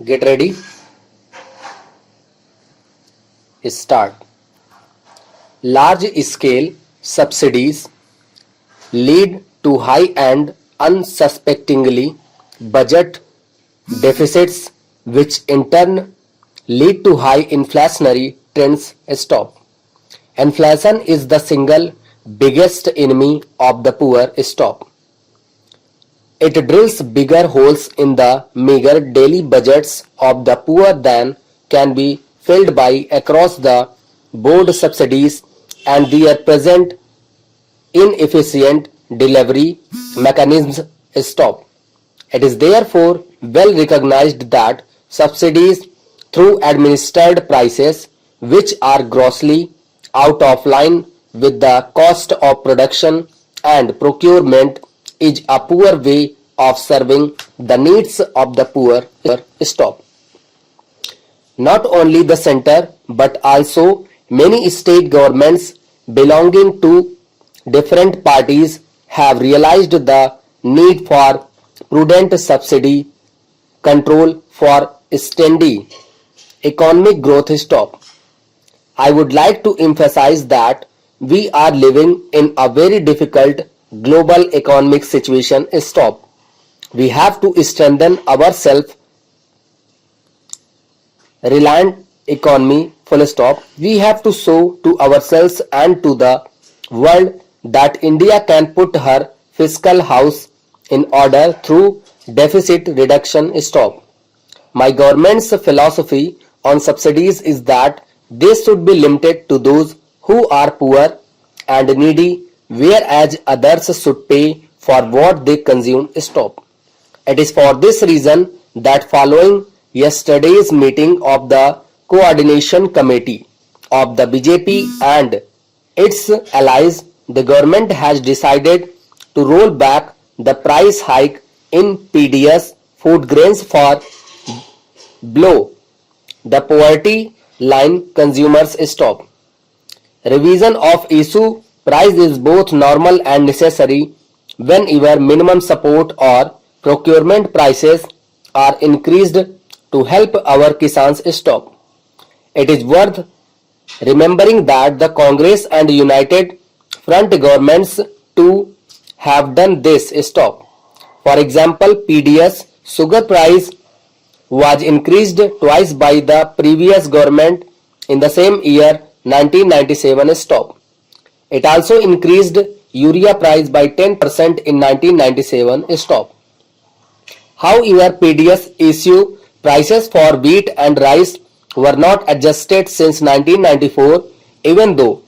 Get ready, start. Large scale subsidies lead to high and unsuspectingly budget deficits, which in turn lead to high inflationary trends. Stop. Inflation is the single biggest enemy of the poor. Stop. It drills bigger holes in the meager daily budgets of the poor than can be filled by across the board subsidies and their present inefficient delivery mechanisms. Stop. It is therefore well recognized that subsidies through administered prices, which are grossly out of line with the cost of production and procurement, is a poor way of serving the needs of the poor. Stop. Not only the center but also many state governments belonging to different parties have realized the need for prudent subsidy control for steady economic growth. Stop. I would like to emphasize that we are living in a very difficult global economic situation. Stop. We have to strengthen our self-reliant economy. Full stop. We have to show to ourselves and to the world that India can put her fiscal house in order through deficit reduction. Stop. My government's philosophy on subsidies is that they should be limited to those who are poor and needy, whereas others should pay for what they consume. Stop. It is for this reason that following yesterday's meeting of the Coordination Committee of the BJP and its allies, the government has decided to roll back the price hike in PDS food grains for below the poverty line consumers. Stop. Revision of issue price is both normal and necessary whenever minimum support or procurement prices are increased to help our kisans. Stop. It is worth remembering that the Congress and United Front governments too have done this. Stop. For example, PDS sugar price was increased twice by the previous government in the same year 1997. Stop. It also increased urea price by 10% in 1997. Stop. However, PDS issue prices for wheat and rice were not adjusted since 1994, even though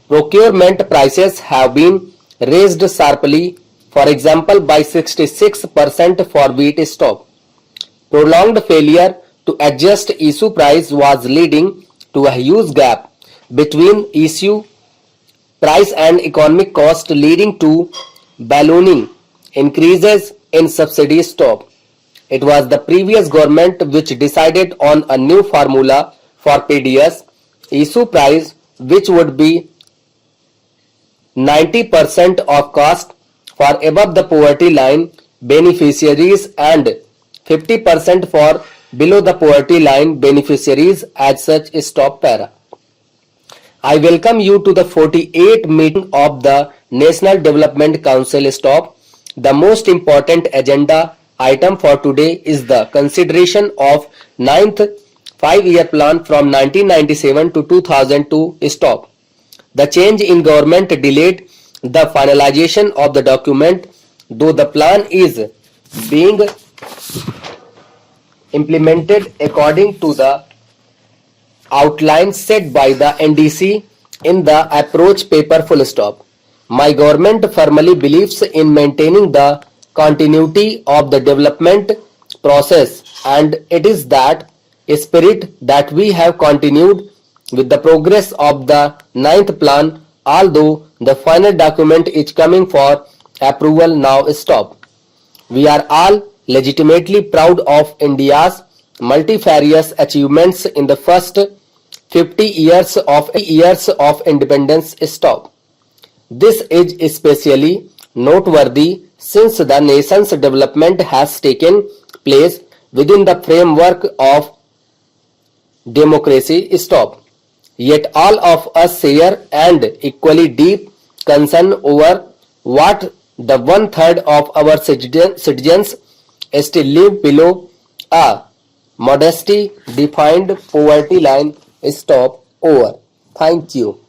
procurement prices have been raised sharply, for example by 66% for wheat. Stop. Prolonged failure to adjust issue price was leading to a huge gap between issue price and economic cost, leading to ballooning increases in subsidy. Stop. It was the previous government which decided on a new formula for PDS issue price, which would be 90% of cost for above the poverty line beneficiaries and 50% for below the poverty line beneficiaries as such. Stop para. I welcome you to the 48th meeting of the National Development Council. Stop. The most important agenda item for today is the consideration of 9th 5-year plan from 1997 to 2002. Stop. The change in government delayed the finalization of the document, though the plan is being implemented according to the outline set by the NDC in the approach paper. Full stop. My government firmly believes in maintaining the continuity of the development process, and it is that spirit that we have continued with the progress of the 9th plan, although the final document is coming for approval now. Stop. We are all legitimately proud of India's multifarious achievements in the first 50 years of independence. Stop. This is especially noteworthy since the nation's development has taken place within the framework of democracy. Stop. Yet all of us share and equally deep concern over what the one third of our citizens still live below a modesty defined poverty line. Stop. Over. Thank you.